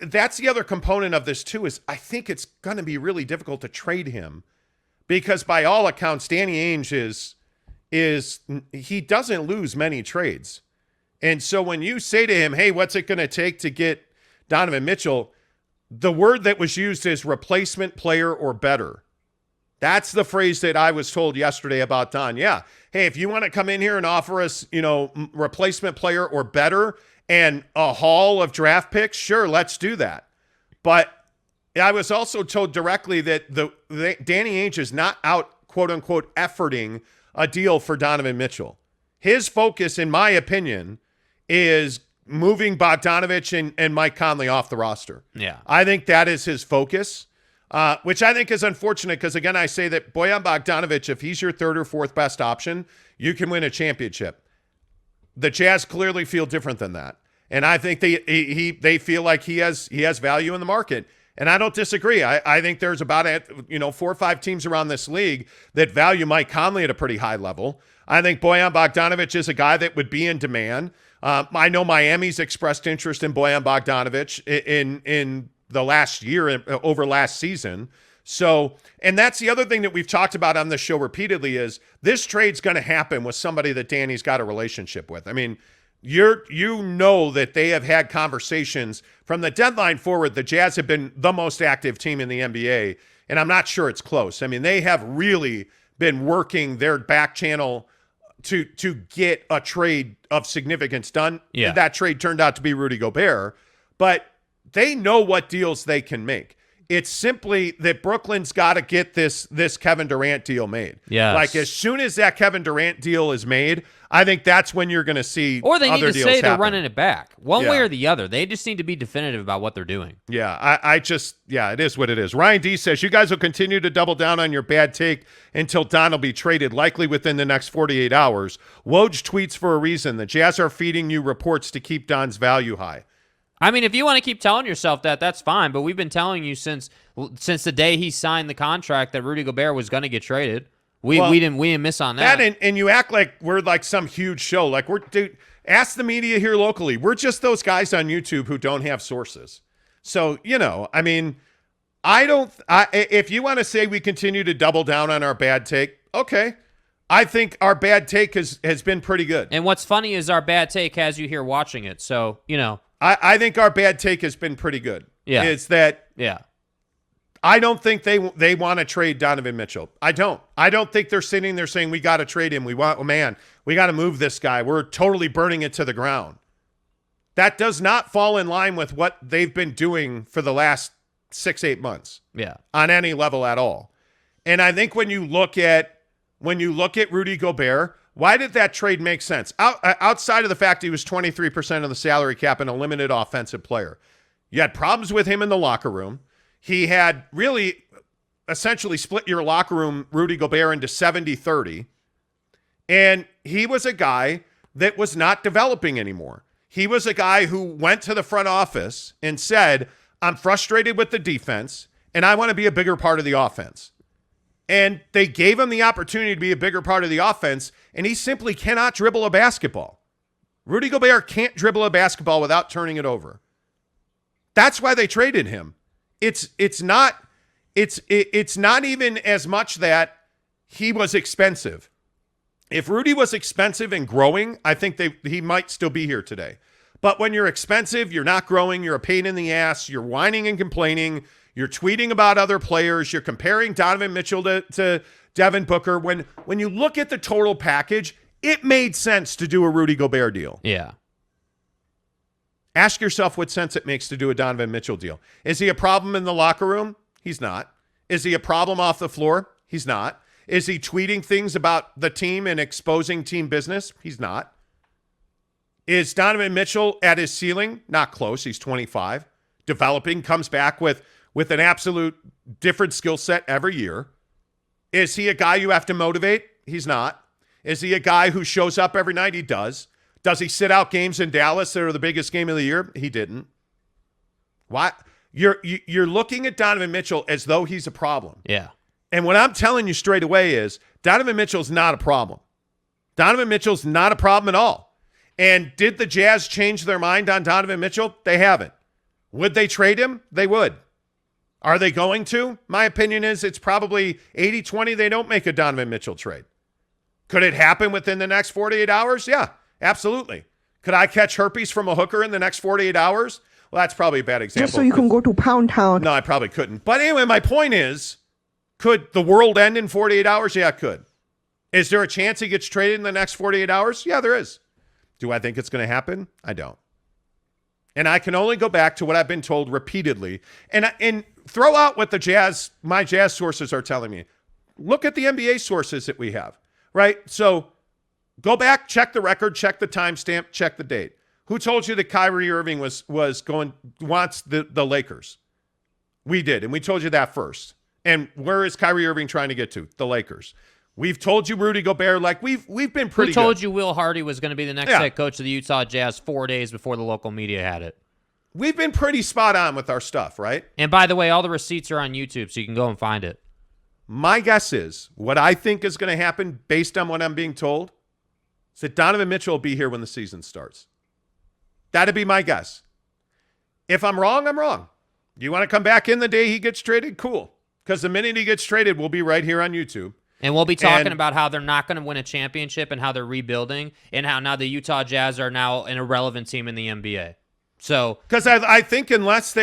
That's the other component of this too, is I think it's going to be really difficult to trade him because by all accounts, Danny Ainge is he doesn't lose many trades. And so when you say to him, hey, what's it going to take to get Donovan Mitchell? The word that was used is replacement player or better. That's the phrase that I was told yesterday about Don. Yeah. Hey, if you want to come in here and offer us, replacement player or better and a haul of draft picks, sure, let's do that. But I was also told directly that Danny Ainge is not out, quote unquote, efforting a deal for Donovan Mitchell. His focus, in my opinion, is moving Bogdanovich and Mike Conley off the roster. Yeah. I think that is his focus. Which I think is unfortunate because, again, I say that Bojan Bogdanovich, if he's your third or fourth best option, you can win a championship. The Jazz clearly feel different than that. And I think they feel like he has value in the market. And I don't disagree. I think there's about 4 or 5 teams around this league that value Mike Conley at a pretty high level. I think Bojan Bogdanovich is a guy that would be in demand. I know Miami's expressed interest in Bojan Bogdanovich in the last year over last season. So, and that's the other thing that we've talked about on this show repeatedly is this trade's going to happen with somebody that Danny's got a relationship with. I mean, you know that they have had conversations from the deadline forward. The Jazz have been the most active team in the NBA, and I'm not sure it's close. I mean, they have really been working their back channel to get a trade of significance done. Yeah. That trade turned out to be Rudy Gobert, but they know what deals they can make. It's simply that Brooklyn's got to get this Kevin Durant deal made. Yes. Like, as soon as that Kevin Durant deal is made, I think that's when you're going to see or they need other to deals say they're happen. running it back one way or the other. They just need to be definitive about what they're doing. Yeah, it is what it is. Ryan D says, you guys will continue to double down on your bad take until Don will be traded, likely within the next 48 hours. Woj tweets for a reason. The Jazz are feeding you reports to keep Don's value high. I mean, if you want to keep telling yourself that, that's fine. But we've been telling you since the day he signed the contract that Rudy Gobert was going to get traded. We didn't miss on that. And you act like we're like some huge show. Like Ask the media here locally. We're just those guys on YouTube who don't have sources. So, I mean, if you want to say we continue to double down on our bad take, okay. I think our bad take has been pretty good. And what's funny is our bad take has you here watching it. So, I think our bad take has been pretty good. Yeah. It's that yeah. I don't think they want to trade Donovan Mitchell. I don't think they're sitting there saying we got to trade him. We got to move this guy. We're totally burning it to the ground. That does not fall in line with what they've been doing for the last 6-8 months. Yeah. On any level at all. And I think when you look at Rudy Gobert, why did that trade make sense? Outside of the fact he was 23% of the salary cap and a limited offensive player. You had problems with him in the locker room. He had really essentially split your locker room, Rudy Gobert, into 70-30. And he was a guy that was not developing anymore. He was a guy who went to the front office and said, I'm frustrated with the defense, and I want to be a bigger part of the offense. And they gave him the opportunity to be a bigger part of the offense, and he simply cannot dribble a basketball. Rudy Gobert can't dribble a basketball without turning it over. That's why they traded him. It's not even as much that he was expensive. If Rudy was expensive and growing, I think he might still be here today. But when you're expensive, you're not growing, you're a pain in the ass, you're whining and complaining, you're tweeting about other players, you're comparing Donovan Mitchell to Devin Booker. When you look at the total package, it made sense to do a Rudy Gobert deal. Yeah. Ask yourself what sense it makes to do a Donovan Mitchell deal. Is he a problem in the locker room? He's not. Is he a problem off the floor? He's not. Is he tweeting things about the team and exposing team business? He's not. Is Donovan Mitchell at his ceiling? Not close. He's 25. Developing, comes back with an absolute different skill set every year. Is he a guy you have to motivate? He's not. Is he a guy who shows up every night? He does. Does he sit out games in Dallas that are the biggest game of the year? He didn't. Why? You're looking at Donovan Mitchell as though he's a problem. Yeah. And what I'm telling you straight away is Donovan Mitchell's not a problem. Donovan Mitchell's not a problem at all. And did the Jazz change their mind on Donovan Mitchell? They haven't. Would they trade him? They would. Are they going to? My opinion is it's probably 80-20 they don't make a Donovan Mitchell trade. Could it happen within the next 48 hours? Yeah, absolutely. Could I catch herpes from a hooker in the next 48 hours? Well, that's probably a bad example. Just so you can go to Pound Town. No, I probably couldn't. But anyway, my point is, could the world end in 48 hours? Yeah, it could. Is there a chance he gets traded in the next 48 hours? Yeah, there is. Do I think it's going to happen? I don't. And I can only go back to what I've been told repeatedly and throw out what my Jazz sources are telling me. Look at the NBA sources that we have, right? So go back, check the record, check the timestamp, check the date. Who told you that Kyrie Irving wants the Lakers? We did, and we told you that first. And where is Kyrie Irving trying to get to? The Lakers. We've told you Rudy Gobert, like we've been pretty good. We told you Will Hardy was going to be the next head coach of the Utah Jazz 4 days before the local media had it. We've been pretty spot on with our stuff, right? And by the way, all the receipts are on YouTube, so you can go and find it. My guess is, what I think is going to happen based on what I'm being told, is that Donovan Mitchell will be here when the season starts. That'd be my guess. If I'm wrong, I'm wrong. You want to come back in the day he gets traded? Cool. Because the minute he gets traded, we'll be right here on YouTube. And we'll be talking about how they're not going to win a championship and how they're rebuilding and how now the Utah Jazz are now an irrelevant team in the NBA. So, because I think unless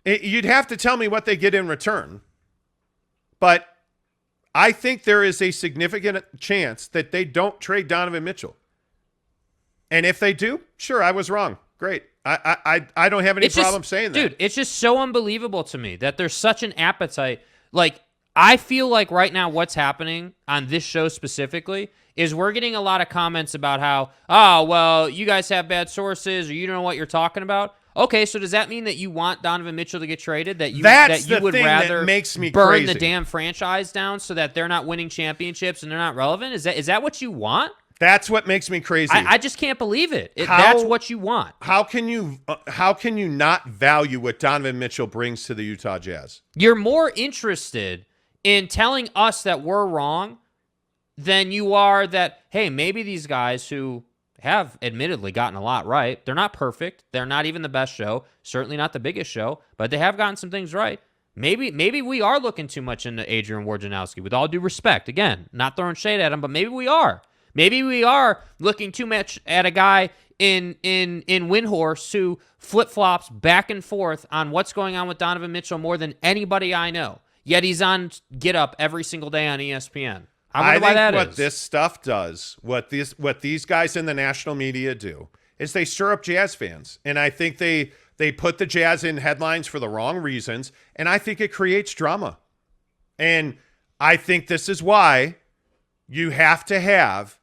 you'd have to tell me what they get in return. But I think there is a significant chance that they don't trade Donovan Mitchell. And if they do, sure, I was wrong. Great. I don't have any problem saying that. Dude, it's just so unbelievable to me that there's such an appetite. Like, I feel like right now what's happening on this show specifically is we're getting a lot of comments about how, oh, well, you guys have bad sources or you don't know what you're talking about. Okay, so does that mean that you want Donovan Mitchell to get traded? That you would rather makes me burn crazy. The damn franchise down so that they're not winning championships and they're not relevant? Is that what you want? That's what makes me crazy. I just can't believe it. That's what you want. How can you not value what Donovan Mitchell brings to the Utah Jazz? You're more interested in telling us that we're wrong than you are that, hey, maybe these guys who have admittedly gotten a lot right. They're not perfect. They're not even the best show. Certainly not the biggest show, but they have gotten some things right. Maybe we are looking too much into Adrian Wojnarowski, with all due respect. Again, not throwing shade at him, but maybe we are. Maybe we are looking too much at a guy in Windhorse who flip-flops back and forth on what's going on with Donovan Mitchell more than anybody I know. Yet he's on Get Up every single day on ESPN. I wonder why that is. What this stuff does, what these guys in the national media do, is they stir up Jazz fans. And I think they put the Jazz in headlines for the wrong reasons, and I think it creates drama. And I think this is why you have to have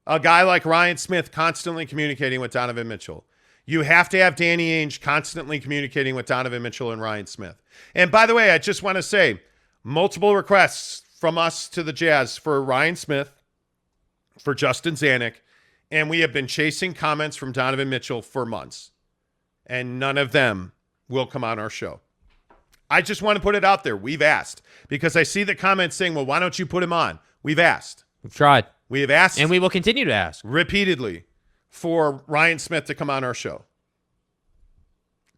a guy like Ryan Smith constantly communicating with Donovan Mitchell. You have to have Danny Ainge constantly communicating with Donovan Mitchell and Ryan Smith. And by the way, I just want to say, multiple requests from us to the Jazz for Ryan Smith, for Justin Zanuck, and we have been chasing comments from Donovan Mitchell for months, and none of them will come on our show. I just want to put it out there. We've asked, because I see the comments saying, well, why don't you put him on? We've asked. We've tried. We have asked. And we will continue to ask. Repeatedly for Ryan Smith to come on our show.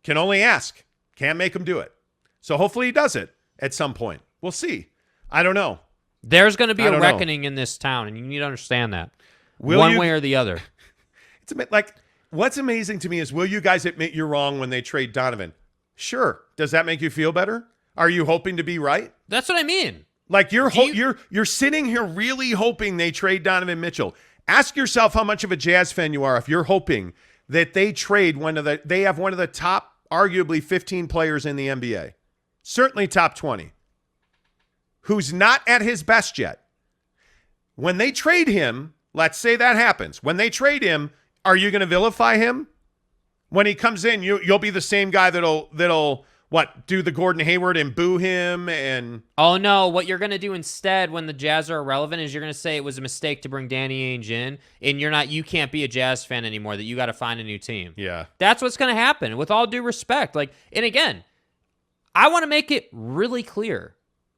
Can only ask. Can't make him do it. So hopefully he does it at some point. We'll see. I don't know. There's going to be a reckoning in this town, and you need to understand that. One way or the other. It's like, what's amazing to me is, will you guys admit you're wrong when they trade Donovan? Sure. Does that make you feel better? Are you hoping to be right? That's what I mean. Like you're sitting here really hoping they trade Donovan Mitchell. Ask yourself how much of a Jazz fan you are if you're hoping that they trade they have one of the top, arguably 15 players in the NBA. Certainly top 20. Who's not at his best yet. When they trade him, let's say that happens. When they trade him, are you going to vilify him? When he comes in, you'll be the same guy that'll do the Gordon Hayward and boo him and... Oh, no. What you're going to do instead when the Jazz are irrelevant is you're going to say it was a mistake to bring Danny Ainge in, and you can't be a Jazz fan anymore, that you got to find a new team. Yeah. That's what's going to happen, with all due respect. And again, I want to make it really clear,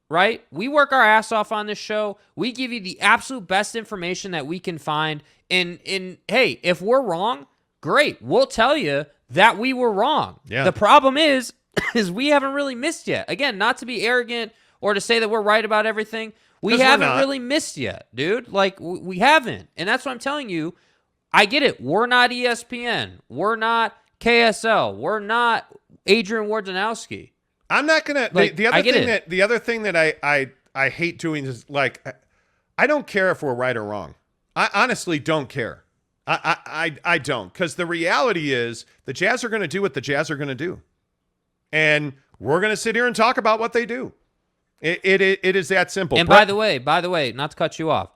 right? We work our ass off on this show. We give you the absolute best information that we can find. And hey, if we're wrong, great. We'll tell you that we were wrong. Yeah. The problem is we haven't really missed yet. Again, not to be arrogant or to say that we're right about everything. We haven't really missed yet, dude. We haven't. And that's what I'm telling you. I get it. We're not ESPN. We're not KSL. We're not Adrian Wojnarowski. I'm not going to... The other thing that I hate doing is, I don't care if we're right or wrong. I honestly don't care. I don't. Because the reality is the Jazz are going to do what the Jazz are going to do. And we're going to sit here and talk about what they do. It is that simple. And by the way, not to cut you off,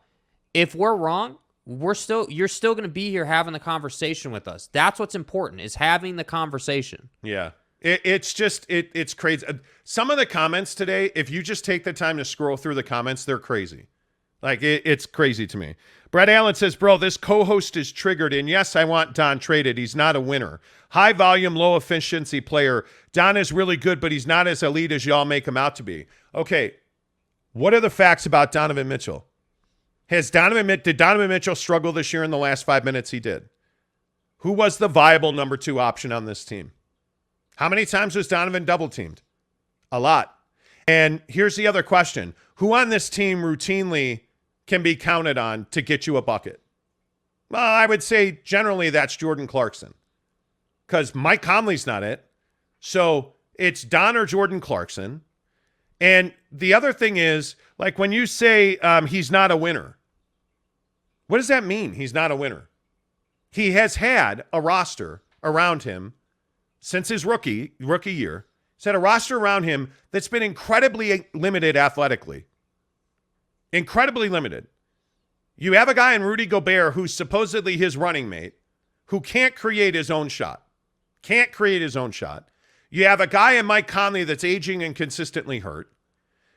if we're wrong, you're still going to be here having the conversation with us. That's what's important, is having the conversation. Yeah. It's crazy. Some of the comments today, if you just take the time to scroll through the comments, they're crazy. It's crazy to me. Brett Allen says, bro, this co-host is triggered. And yes, I want Don traded. He's not a winner. High volume, low efficiency player. Don is really good, but he's not as elite as y'all make him out to be. Okay. What are the facts about Donovan Mitchell? Did Donovan Mitchell struggle this year in the last 5 minutes? He did. Who was the viable number 2 option on this team? How many times was Donovan double teamed? A lot. And here's the other question. Who on this team routinely can be counted on to get you a bucket? Well, I would say generally that's Jordan Clarkson, because Mike Conley's not it. So it's Don or Jordan Clarkson. And the other thing is, when you say he's not a winner, what does that mean? He's not a winner. He has had a roster around him since his rookie year. He's had a roster around him that's been incredibly limited athletically. Incredibly limited. You have a guy in Rudy Gobert who's supposedly his running mate, who can't create his own shot. You have a guy in Mike Conley that's aging and consistently hurt.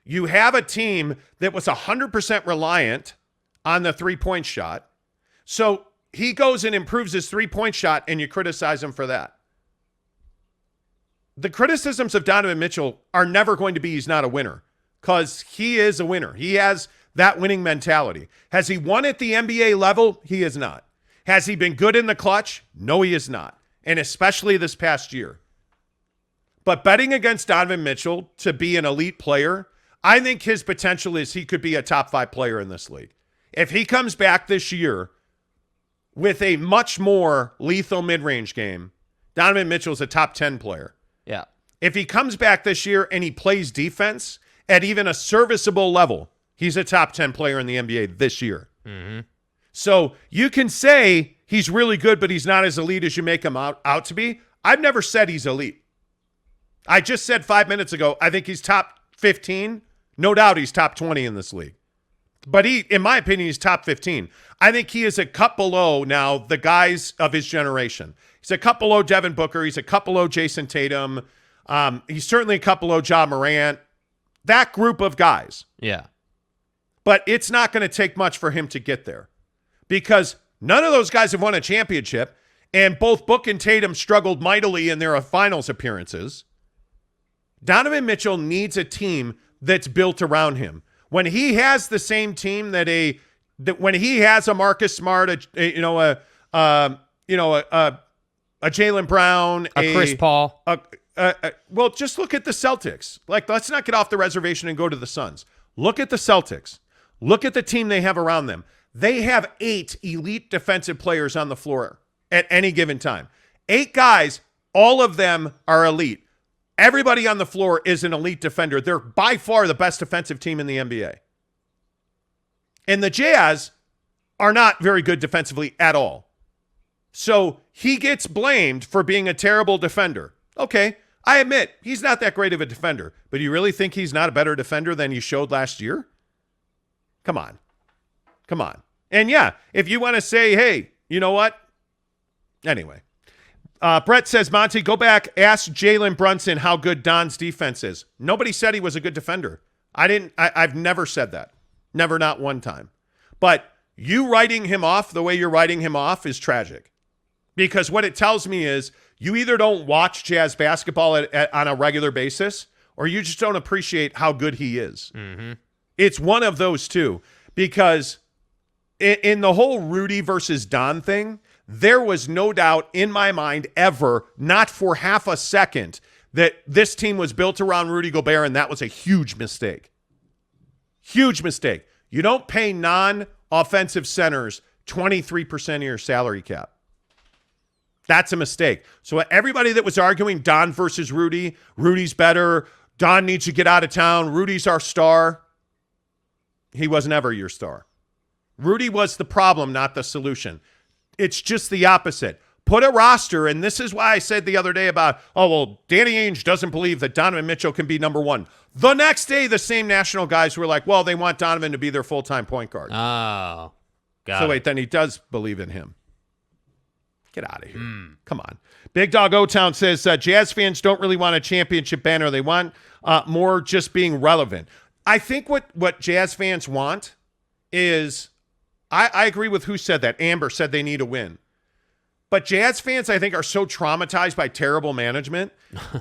You have a team that was 100% reliant on the three-point shot. So he goes and improves his three-point shot, and you criticize him for that. The criticisms of Donovan Mitchell are never going to be he's not a winner, because he is a winner. He has that winning mentality. Has he won at the NBA level? He is not. Has he been good in the clutch? No, he is not. And especially this past year. But betting against Donovan Mitchell to be an elite player, I think his potential is he could be a top 5 player in this league. If he comes back this year with a much more lethal mid-range game, Donovan Mitchell's a top 10 player. Yeah. If he comes back this year and he plays defense at even a serviceable level, he's a top 10 player in the NBA this year. Mm-hmm. So you can say he's really good, but he's not as elite as you make him out to be. I've never said he's elite. I just said 5 minutes ago, I think he's top 15. No doubt he's top 20 in this league. But in my opinion, he's top 15. I think he is a cut below now the guys of his generation. He's a cut below Devin Booker. He's a cut below Jason Tatum. He's certainly a cut below Ja Morant. That group of guys. Yeah. But it's not going to take much for him to get there because none of those guys have won a championship, and both Book and Tatum struggled mightily in their finals appearances. Donovan Mitchell needs a team that's built around him. When he has the same team that when he has a Marcus Smart, a Jaylen Brown, a Chris Paul, well, just look at the Celtics. Like, let's not get off the reservation and go to the Suns. Look at the Celtics. Look at the team they have around them. They have 8 elite defensive players on the floor at any given time. 8 guys, all of them are elite. Everybody on the floor is an elite defender. They're by far the best defensive team in the NBA. And the Jazz are not very good defensively at all. So he gets blamed for being a terrible defender. Okay, I admit he's not that great of a defender, but you really think he's not a better defender than you showed last year? Come on. And yeah, if you want to say, hey, you know what? Anyway. Brett says, Monty, go back, ask Jalen Brunson how good Don's defense is. Nobody said he was a good defender. I've never said that. Never, not one time. But you writing him off the way you're writing him off is tragic. Because what it tells me is you either don't watch Jazz basketball on a regular basis, or you just don't appreciate how good he is. Mm-hmm. It's one of those two. Because in the whole Rudy versus Don thing, there was no doubt in my mind ever, not for half a second, that this team was built around Rudy Gobert, and that was a huge mistake. Huge mistake. You don't pay non-offensive centers 23% of your salary cap. That's a mistake. So everybody that was arguing Don versus Rudy, Rudy's better, Don needs to get out of town, Rudy's our star, he was never your star. Rudy was the problem, not the solution. It's just the opposite. Put a roster, and this is why I said the other day about, Danny Ainge doesn't believe that Donovan Mitchell can be number 1. The next day, the same national guys were like, well, they want Donovan to be their full-time point guard. Oh, got so it. wait, then he does believe in him. Get out of here. Come on. Big Dog O-Town says, Jazz fans don't really want a championship banner. They want more just being relevant. I think what Jazz fans want is, I agree with who said that. Amber said they need a win. But Jazz fans, I think, are so traumatized by terrible management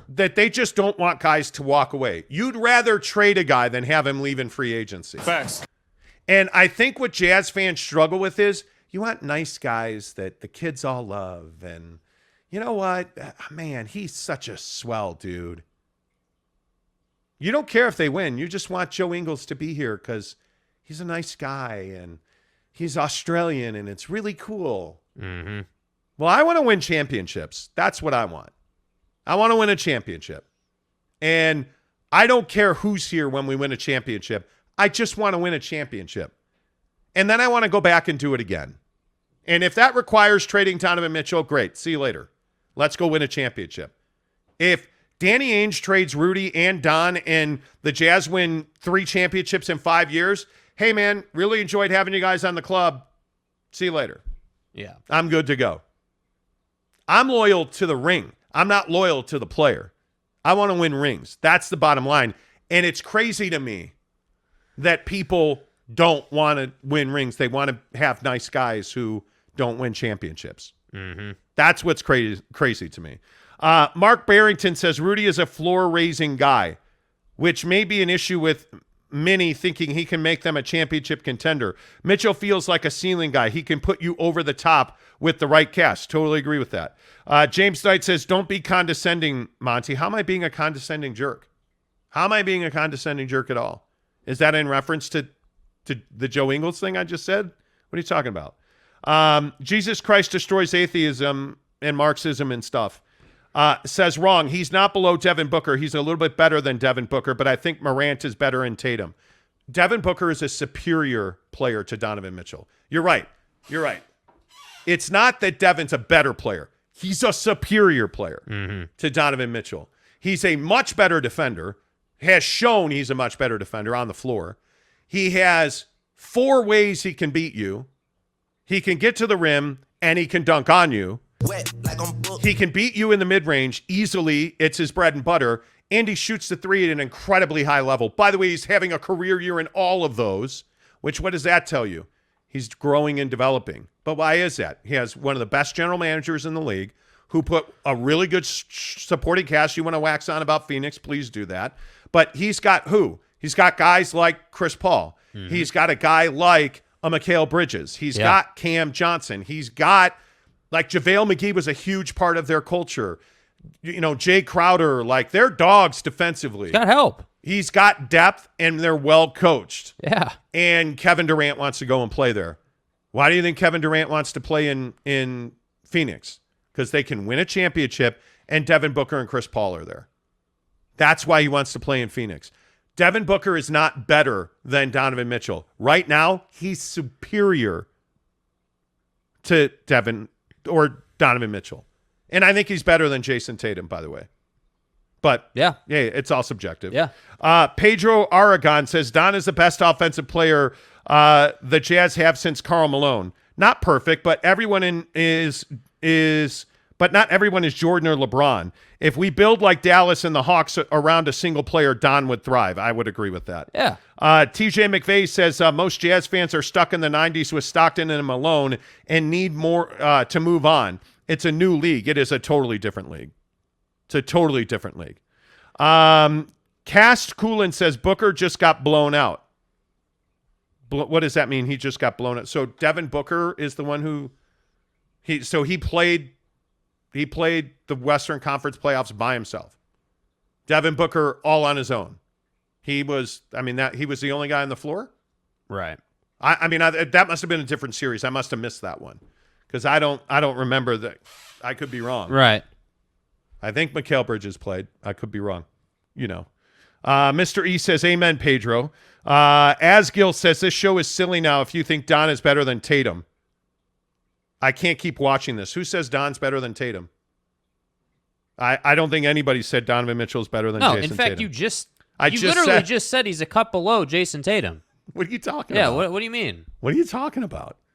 that they just don't want guys to walk away. You'd rather trade a guy than have him leave in free agency. Facts. And I think what Jazz fans struggle with is you want nice guys that the kids all love. And you know what? Man, he's such a swell dude. You don't care if they win. You just want Joe Ingles to be here because he's a nice guy and he's Australian and it's really cool. Mm-hmm. Well, I want to win championships. That's what I want. I want to win a championship. And I don't care who's here when we win a championship. I just want to win a championship. And then I want to go back and do it again. And if that requires trading Donovan Mitchell, great. See you later. Let's go win a championship. If Danny Ainge trades Rudy and Don and the Jazz win 3 championships in 5 years, hey, man, really enjoyed having you guys on the club. See you later. Yeah. I'm good to go. I'm loyal to the ring. I'm not loyal to the player. I want to win rings. That's the bottom line. And it's crazy to me that people don't want to win rings. They want to have nice guys who don't win championships. Mm-hmm. That's what's crazy to me. Mark Barrington says Rudy is a floor-raising guy, which may be an issue with mini thinking he can make them a championship contender. Mitchell feels like a ceiling guy. He can put you over the top with the right cast. Totally agree with that. James Knight says, don't be condescending, Monty. How am I being a condescending jerk? How am I being a condescending jerk at all? Is that in reference to the Joe Ingles thing I just said? What are you talking about? Jesus Christ destroys atheism and Marxism and stuff. Says wrong. He's not below Devin Booker. He's a little bit better than Devin Booker, but I think Morant is better in Tatum. Devin Booker is a superior player to Donovan Mitchell. You're right. It's not that Devin's a better player. He's a superior player to Donovan Mitchell. He's a much better defender, has shown he's a much better defender on the floor. He has 4 ways he can beat you. He can get to the rim, and he can dunk on you. He can beat you in the mid-range easily. It's his bread and butter. And he shoots the 3 at an incredibly high level. By the way, he's having a career year in all of those, which what does that tell you? He's growing and developing. But why is that? He has one of the best general managers in the league who put a really good supporting cast. You want to wax on about Phoenix, please do that. But he's got who? He's got guys like Chris Paul. He's got a guy like a Mikal Bridges. He's got Cam Johnson. He's got, like, JaVale McGee was a huge part of their culture. You know, Jay Crowder, like, they're dogs defensively. He's got help. He's got depth, and they're well coached. Yeah. And Kevin Durant wants to go and play there. Why do you think Kevin Durant wants to play in Phoenix? Because they can win a championship, and Devin Booker and Chris Paul are there. That's why he wants to play in Phoenix. Devin Booker is not better than Donovan Mitchell. Right now, he's superior to Devin or Donovan Mitchell. And I think he's better than Jason Tatum, by the way. But, yeah, it's all subjective. Yeah. Pedro Aragon says, Don is the best offensive player the Jazz have since Karl Malone. Not perfect, but everyone is but not everyone is Jordan or LeBron. If we build like Dallas and the Hawks around a single player, Don would thrive. I would agree with that. Yeah. TJ McVeigh says most Jazz fans are stuck in the 90s with Stockton and Malone and need more to move on. It's a new league. It is a totally different league. It's a totally different league. Cast Coolin says Booker just got blown out. What does that mean? He just got blown out. So Devin Booker is the one who he played the Western Conference playoffs by himself. Devin Booker all on his own. He was the only guy on the floor. Right. That must have been a different series. I must have missed that one because I don't remember that. I could be wrong. Right. I think Mikal Bridges played. I could be wrong. You know. Mr. E says, amen, Pedro. Asgil says, this show is silly now if you think Don is better than Tatum. I can't keep watching this. Who says Don's better than Tatum? I don't think anybody said Donovan Mitchell's better than Jason Tatum. No, in fact, you literally just said he's a cut below Jason Tatum. What are you talking about? Yeah, what do you mean? What are you talking about?